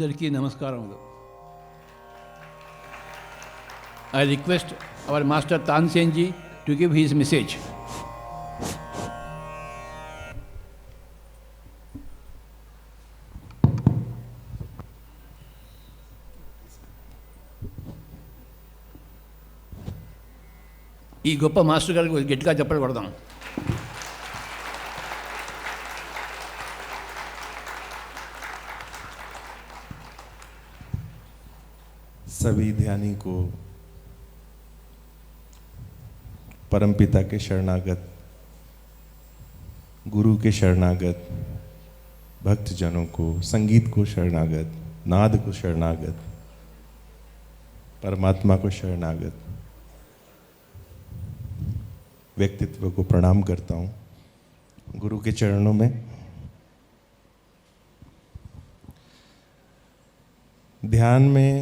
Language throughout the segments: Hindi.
అందరికీ నమస్కారములు. I request our Master Tansen ji to give his message. ఈ గొప్ప మాస్టర్ గారికి గట్టిగా చెప్పలు పడదాం. सभी ध्यानी को परमपिता के शरणागत, गुरु के शरणागत, भक्तजनों को, संगीत को शरणागत, नाद को शरणागत, परमात्मा को शरणागत, व्यक्तित्व को प्रणाम करता हूँ गुरु के चरणों में. ध्यान में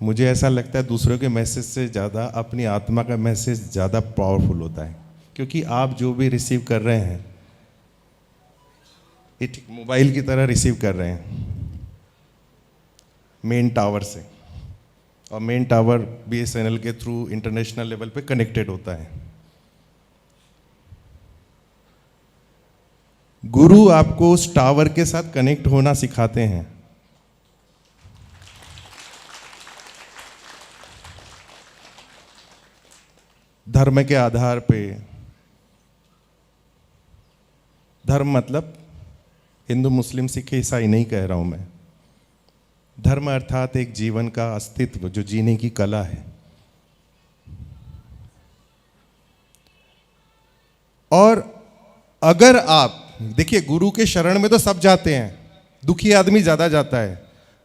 मुझे ऐसा लगता है दूसरों के मैसेज से ज़्यादा अपनी आत्मा का मैसेज ज़्यादा पावरफुल होता है, क्योंकि आप जो भी रिसीव कर रहे हैं ये ठीक मोबाइल की तरह रिसीव कर रहे हैं मेन टावर से, और मेन टावर BSNL के थ्रू इंटरनेशनल लेवल पे कनेक्टेड होता है. गुरु आपको उस टावर के साथ कनेक्ट होना सिखाते हैं. धर्म के आधार पे, धर्म मतलब हिंदू मुस्लिम सिख ईसाई नहीं कह रहा हूं मैं, धर्म अर्थात एक जीवन का अस्तित्व जो जीने की कला है. और अगर आप देखिए, गुरु के शरण में तो सब जाते हैं, दुखी आदमी ज्यादा जाता है,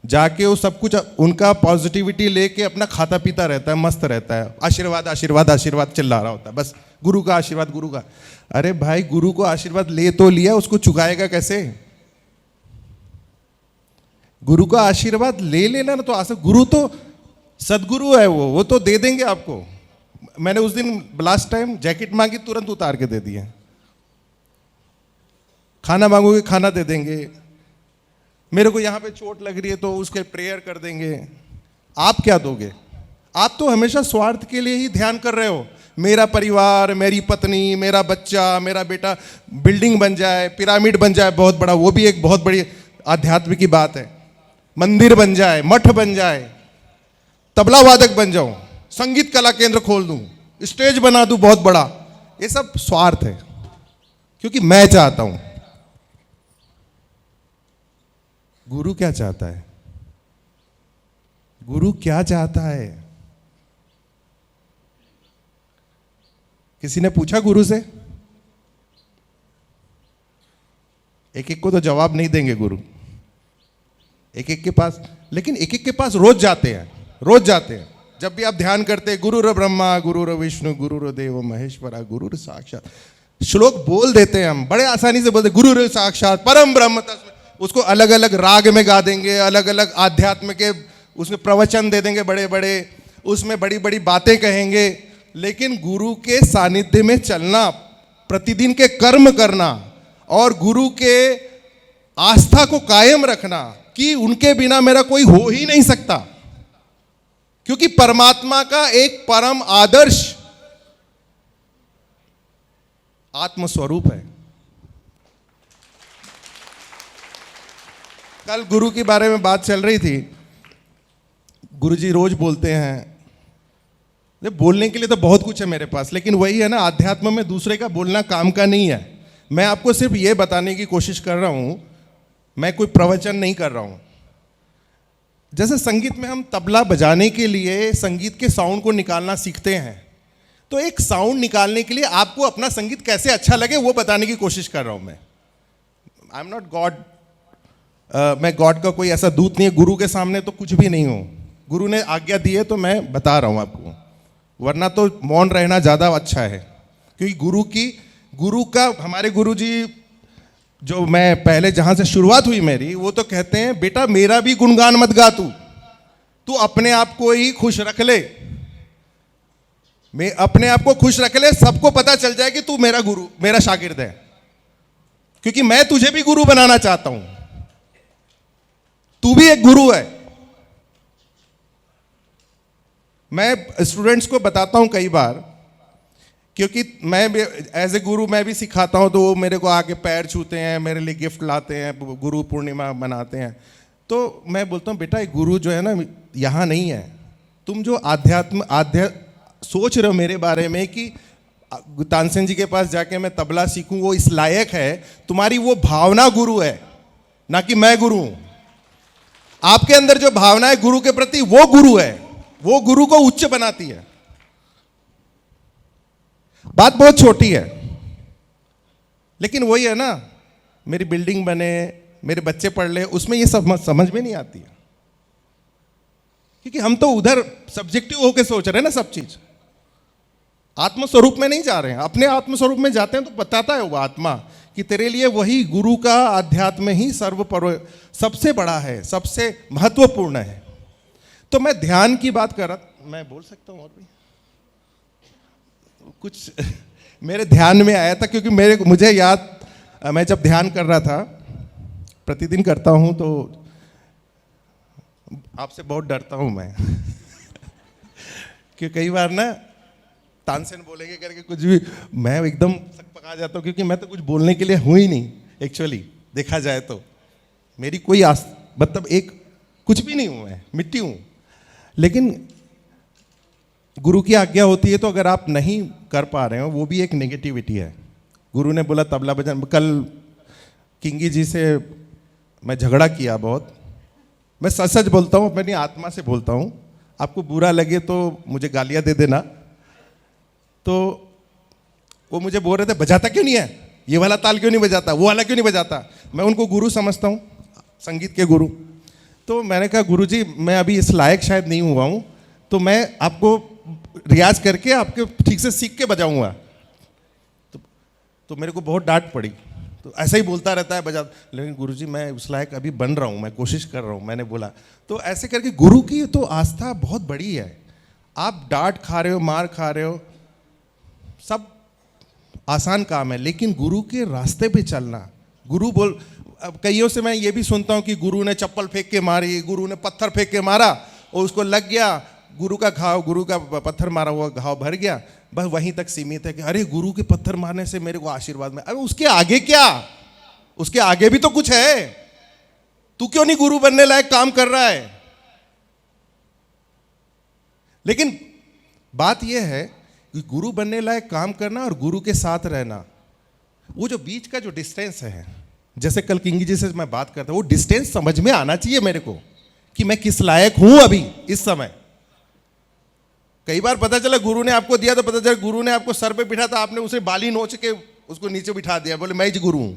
जाके वो सब कुछ उनका पॉजिटिविटी लेके अपना खाता पीता रहता है, मस्त रहता है, आशीर्वाद आशीर्वाद आशीर्वाद चिल्ला रहा होता है, बस गुरु का आशीर्वाद गुरु का. अरे भाई, गुरु को आशीर्वाद ले तो लिया, उसको चुकाएगा कैसे? गुरु का आशीर्वाद ले लेना ना, तो आशा गुरु तो सदगुरु है, वो तो दे देंगे आपको. मैंने उस दिन लास्ट टाइम जैकेट मांगी, तुरंत उतार के दे दिए. खाना मांगोगे खाना दे देंगे. मेरे को यहाँ पे चोट लग रही है तो उसके प्रेयर कर देंगे. आप क्या दोगे? आप तो हमेशा स्वार्थ के लिए ही ध्यान कर रहे हो. मेरा परिवार, मेरी पत्नी, मेरा बच्चा, मेरा बेटा बिल्डिंग बन जाए, पिरामिड बन जाए बहुत बड़ा, वो भी एक बहुत बड़ी आध्यात्म की बात है. मंदिर बन जाए, मठ बन जाए, तबला वादक बन जाऊं, संगीत कला केंद्र खोल दूं, स्टेज बना दूं बहुत बड़ा, ये सब स्वार्थ है, क्योंकि मैं चाहता हूं. गुरु क्या चाहता है? गुरु क्या चाहता है? किसी ने पूछा गुरु से? एक एक को तो जवाब नहीं देंगे गुरु, एक एक के पास, लेकिन एक एक के पास रोज जाते हैं, रोज जाते हैं. जब भी आप ध्यान करते हैं, गुरुर ब्रह्मा गुरुर विष्णु गुरुर देव महेश्वरा गुरुर साक्षात, श्लोक बोल देते हैं हम, बड़े आसानी से बोलते, गुरुर साक्षात परम ब्रह्म तस्मै. उसको अलग अलग राग में गा देंगे, अलग अलग आध्यात्म के उसमें प्रवचन दे देंगे बड़े बड़े, उसमें बड़ी बड़ी बातें कहेंगे. लेकिन गुरु के सानिध्य में चलना, प्रतिदिन के कर्म करना और गुरु के आस्था को कायम रखना कि उनके बिना मेरा कोई हो ही नहीं सकता, क्योंकि परमात्मा का एक परम आदर्श आत्मस्वरूप है. कल गुरु के बारे में बात चल रही थी. गुरुजी रोज बोलते हैं, बोलने के लिए तो बहुत कुछ है मेरे पास, लेकिन वही है ना, आध्यात्म में दूसरे का बोलना काम का नहीं है. मैं आपको सिर्फ ये बताने की कोशिश कर रहा हूं, मैं कोई प्रवचन नहीं कर रहा हूं. जैसे संगीत में हम तबला बजाने के लिए संगीत के साउंड को निकालना सीखते हैं, तो एक साउंड निकालने के लिए आपको अपना संगीत कैसे अच्छा लगे वो बताने की कोशिश कर रहा हूं मैं. आई एम नॉट गॉड, मैं गॉड का कोई ऐसा दूत नहीं है. गुरु के सामने तो कुछ भी नहीं हूं. गुरु ने आज्ञा दी है तो मैं बता रहा हूं आपको, वरना तो मौन रहना ज़्यादा अच्छा है. क्योंकि गुरु का, हमारे गुरु जी जो मैं पहले जहाँ से शुरुआत हुई मेरी, वो तो कहते हैं, बेटा मेरा भी गुणगान मत गा, तू अपने आप को ही खुश रख ले. मैं अपने आप को खुश रख ले, सबको पता चल जाए कि तू मेरा गुरु, मेरा शागिर्द है, क्योंकि मैं तुझे भी गुरु बनाना चाहता हूं. तू भी एक गुरु है। मैं स्टूडेंट्स को बताता हूं कई बार, क्योंकि मैं एज ए गुरु मैं भी सिखाता हूं, तो वो मेरे को आके पैर छूते हैं, मेरे लिए गिफ्ट लाते हैं, गुरु पूर्णिमा मनाते हैं। तो मैं बोलता हूं बेटा एक गुरु जो है ना यहाँ नहीं है। तुम जो आध्यात्म सोच रहे हो मेरे बारे में कि तानसेन जी के पास जाके मैं तबला सीखूं, वो इस लायक है, तुम्हारी वो भावना गुरु है, ना कि मैं गुरु हूं। आपके अंदर जो भावना है गुरु के प्रति, वो गुरु है, वो गुरु को उच्च बनाती है। बात बहुत छोटी है, लेकिन वही है ना, मेरी बिल्डिंग बने, मेरे बच्चे पढ़ ले, उसमें ये समझ में नहीं आती है, क्योंकि हम तो उधर सब्जेक्टिव होकर सोच रहे हैं ना सब चीज। आत्मस्वरूप में नहीं जा रहे हैं। अपने आत्मस्वरूप में जाते हैं तो बताता है वो आत्मा कि तेरे लिए वही गुरु का अध्यात्म ही सबसे बड़ा है, सबसे महत्वपूर्ण है। तो मैं ध्यान की बात कर रहा, मैं बोल सकता हूँ और भी कुछ मेरे ध्यान में आया था, क्योंकि मुझे याद, मैं जब ध्यान कर रहा था, प्रतिदिन करता हूँ, तो आपसे बहुत डरता हूँ मैं कि कई बार ना तानसेन बोलेंगे करके कुछ भी, मैं एकदम सकपका जाता हूँ, क्योंकि मैं तो कुछ बोलने के लिए हूँ ही नहीं। एक्चुअली देखा जाए तो मेरी कोई मतलब एक कुछ भी नहीं हूँ, मैं मिट्टी हूँ। लेकिन गुरु की आज्ञा होती है, तो अगर आप नहीं कर पा रहे हो, वो भी एक नेगेटिविटी है। गुरु ने बोला तबला बजान, कल किंगी जी से मैं झगड़ा किया बहुत। मैं सच सच बोलता हूँ, अपनी आत्मा से बोलता हूँ, आपको बुरा लगे तो मुझे गालियाँ दे देना। तो वो मुझे बोल रहे थे बजाता क्यों नहीं है, ये वाला ताल क्यों नहीं बजाता, वो वाला क्यों नहीं बजाता। मैं उनको गुरु समझता हूँ, संगीत के गुरु। तो मैंने कहा गुरु जी मैं अभी इस लायक शायद नहीं हुआ हूँ, तो मैं आपको रियाज करके आपके ठीक से सीख के बजाऊंगा। तो मेरे को बहुत डांट पड़ी। तो ऐसा ही बोलता रहता है बजा, लेकिन गुरुजी मैं उस लायक अभी बन रहा हूँ, मैं कोशिश कर रहा हूँ, मैंने बोला। तो ऐसे करके गुरु की तो आस्था बहुत बड़ी है। आप डांट खा रहे हो, मार खा रहे हो, सब आसान काम है, लेकिन गुरु के रास्ते पे चलना, गुरु बोल, अब कईयों से मैं ये भी सुनता हूँ कि गुरु ने चप्पल फेंक के मारी, गुरु ने पत्थर फेंक के मारा और उसको लग गया, गुरु का घाव, गुरु का पत्थर मारा हुआ घाव भर गया, बस वहीं तक सीमित है कि अरे गुरु के पत्थर मारने से मेरे को आशीर्वाद में। अरे उसके आगे क्या, उसके आगे भी तो कुछ है। तू क्यों नहीं गुरु बनने लायक काम कर रहा है। लेकिन बात यह है कि गुरु बनने लायक काम करना और गुरु के साथ रहना, वो जो बीच का जो डिस्टेंस है, जैसे कल किंगी जी से मैं बात करता हूं, वो डिस्टेंस समझ में आना चाहिए मेरे को कि मैं किस लायक हूं अभी इस समय। कई बार पता चला गुरु ने आपको दिया, तो पता चला गुरु ने आपको सर पे बिठा था, आपने उसे बाली नोच के उसको नीचे बिठा दिया, बोले मैं ही गुरु हूं।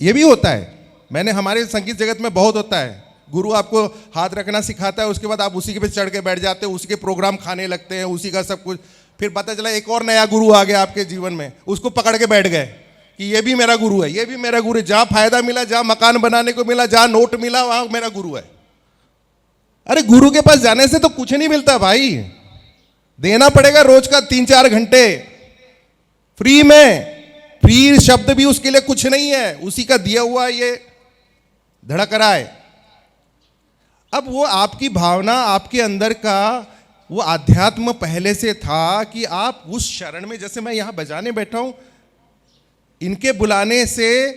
ये भी होता है, मैंने हमारे संगीत जगत में बहुत होता है। गुरु आपको हाथ रखना सिखाता है, उसके बाद आप उसी के पे चढ़ के बैठ जाते हो, उसी के प्रोग्राम खाने लगते हैं, उसी का सब कुछ। फिर पता चला एक और नया गुरु आ गया आपके जीवन में, उसको पकड़ के बैठ गए कि ये भी मेरा गुरु है, ये भी मेरा गुरु है। जहां फायदा मिला, जहां मकान बनाने को मिला, जहां नोट मिला, वहां मेरा गुरु है। अरे गुरु के पास जाने से तो कुछ नहीं मिलता भाई, देना पड़ेगा रोज का 3-4 घंटे फ्री में। फ्री शब्द भी उसके लिए कुछ नहीं है, उसी का दिया हुआ ये धड़क रहा है। अब वो आपकी भावना, आपके अंदर का वो आध्यात्म पहले से था कि आप उस शरण में, जैसे मैं यहां बजाने बैठा हूं, इनके बुलाने से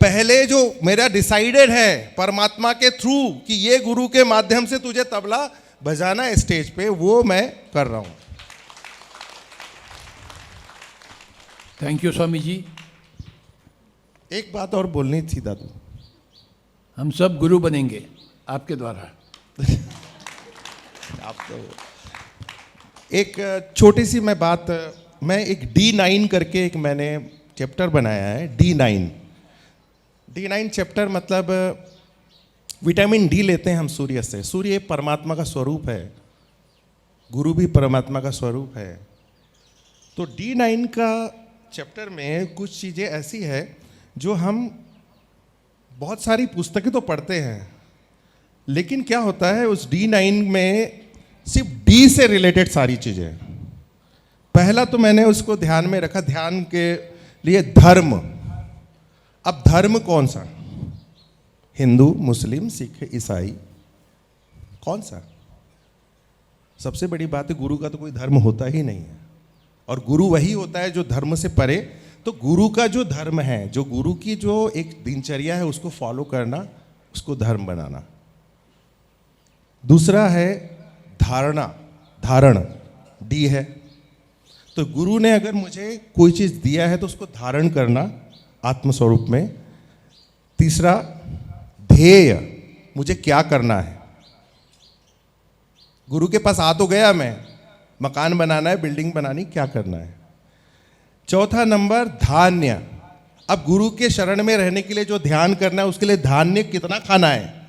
पहले जो मेरा डिसाइडेड है परमात्मा के थ्रू कि ये गुरु के माध्यम से तुझे तबला बजाना है स्टेज पे, वो मैं कर रहा हूं। Thank you Swami ji. एक बात और बोलनी थी दादू, हम सब गुरु बनेंगे आपके द्वारा। आप तो एक छोटी सी मैं बात, मैं एक D9 करके एक मैंने चैप्टर बनाया है। D9 चैप्टर मतलब विटामिन डी लेते हैं हम सूर्य से। सूर्य परमात्मा का स्वरूप है, गुरु भी परमात्मा का स्वरूप है। तो D9 का चैप्टर में कुछ चीज़ें ऐसी है जो हम बहुत सारी पुस्तकें तो पढ़ते हैं, लेकिन क्या होता है उस D9 में सिर्फ डी से रिलेटेड सारी चीज़ें। पहला तो मैंने उसको ध्यान में रखा, ध्यान के लिए धर्म। अब धर्म कौन सा, हिंदू, मुस्लिम, सिख, ईसाई, कौन सा? सबसे बड़ी बात है, गुरु का तो कोई धर्म होता ही नहीं है, और गुरु वही होता है जो धर्म से परे। तो गुरु का जो धर्म है, जो गुरु की जो एक दिनचर्या है, उसको फॉलो करना, उसको धर्म बनाना। दूसरा है धारणा, धारण, डी है। तो गुरु ने अगर मुझे कोई चीज दिया है तो उसको धारण करना आत्मस्वरूप में। तीसरा ध्येय, मुझे क्या करना है। गुरु के पास आ तो गया मैं, मकान बनाना है, बिल्डिंग बनानी, क्या करना है। चौथा नंबर धान्य, अब गुरु के शरण में रहने के लिए जो ध्यान करना है, उसके लिए धान्य कितना खाना है।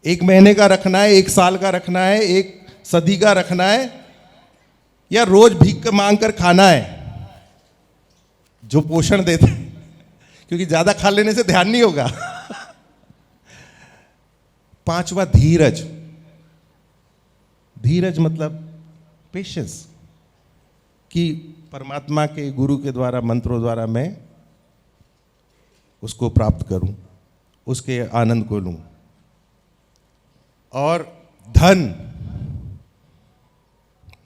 1 महीने का रखना है, 1 साल का रखना है, 1 सदी का रखना है, या रोज भीख मांग कर खाना है, जो पोषण देते हैं, क्योंकि ज्यादा खा लेने से ध्यान नहीं होगा। पांचवा धीरज, धीरज मतलब पेशेंस, कि परमात्मा के, गुरु के द्वारा, मंत्रों द्वारा मैं उसको प्राप्त करूं, उसके आनंद को लूं। और धन,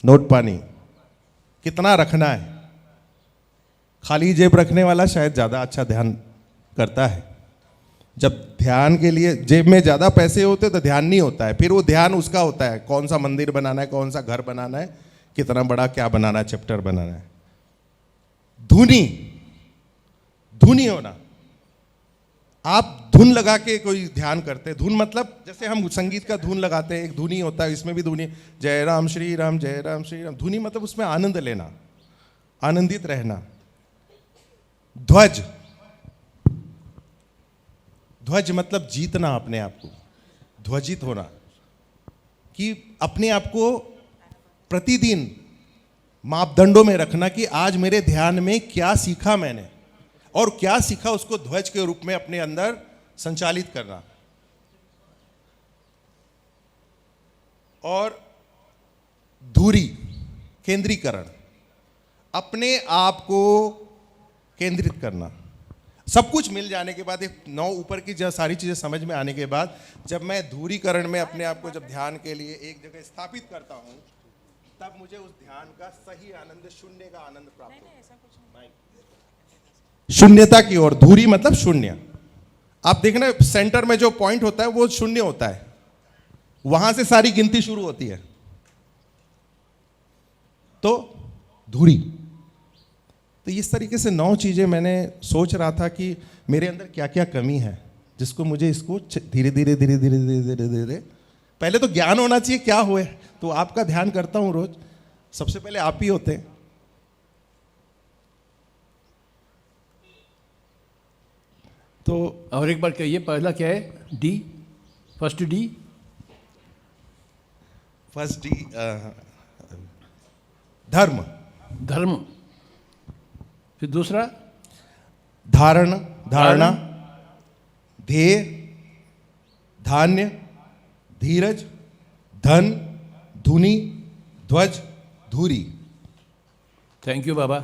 नोट पानी कितना रखना है। खाली जेब रखने वाला शायद ज्यादा अच्छा ध्यान करता है। जब ध्यान के लिए जेब में ज्यादा पैसे होते तो ध्यान नहीं होता है, फिर वो ध्यान उसका होता है, कौन सा मंदिर बनाना है, कौन सा घर बनाना है, कितना बड़ा क्या बनाना है, चैप्टर बनाना है। धुनी, धुनी होना, आप धुन लगा के कोई ध्यान करते हैं। धुन मतलब जैसे हम संगीत का धुन लगाते हैं, एक धुनी होता है, इसमें भी धुनी, जय राम श्री राम, जय राम श्री राम। धुनी मतलब उसमें आनंद लेना, आनंदित रहना। ध्वज, ध्वज मतलब जीतना अपने आप को, ध्वजित होना, कि अपने आप को प्रतिदिन मापदंडों में रखना कि आज मेरे ध्यान में क्या सीखा मैंने, और क्या सीखा उसको ध्वज के रूप में अपने अंदर संचालित करना। और धुरी, केंद्रीकरण, अपने आप को केंद्रित करना। सब कुछ मिल जाने के बाद, एक 9 ऊपर की जो सारी चीजें समझ में आने के बाद, जब मैं धुरीकरण में अपने आप को जब ध्यान के लिए एक जगह स्थापित करता हूं, तब मुझे उस ध्यान का सही आनंद, शून्य का आनंद प्राप्त होता है। शून्यता की ओर, धुरी मतलब शून्य। आप देखना सेंटर में जो पॉइंट होता है वो शून्य होता है, वहां से सारी गिनती शुरू होती है। तो धुरी। तो इस तरीके से 9 चीजें मैंने सोच रहा था कि मेरे अंदर क्या क्या कमी है, जिसको मुझे इसको धीरे धीरे धीरे धीरे धीरे धीरे धीरे, पहले तो ज्ञान होना चाहिए क्या हुए। तो आपका ध्यान करता हूं रोज, सबसे पहले आप ही होते हैं। तो और एक बार कहिए, पहला क्या है? D, first D. First D धर्म, धर्म। फिर दूसरा धारण, धारणा, ध्येय, धान्य, धीरज, धन, धुनी, ध्वज, धुरी। Thank you Baba.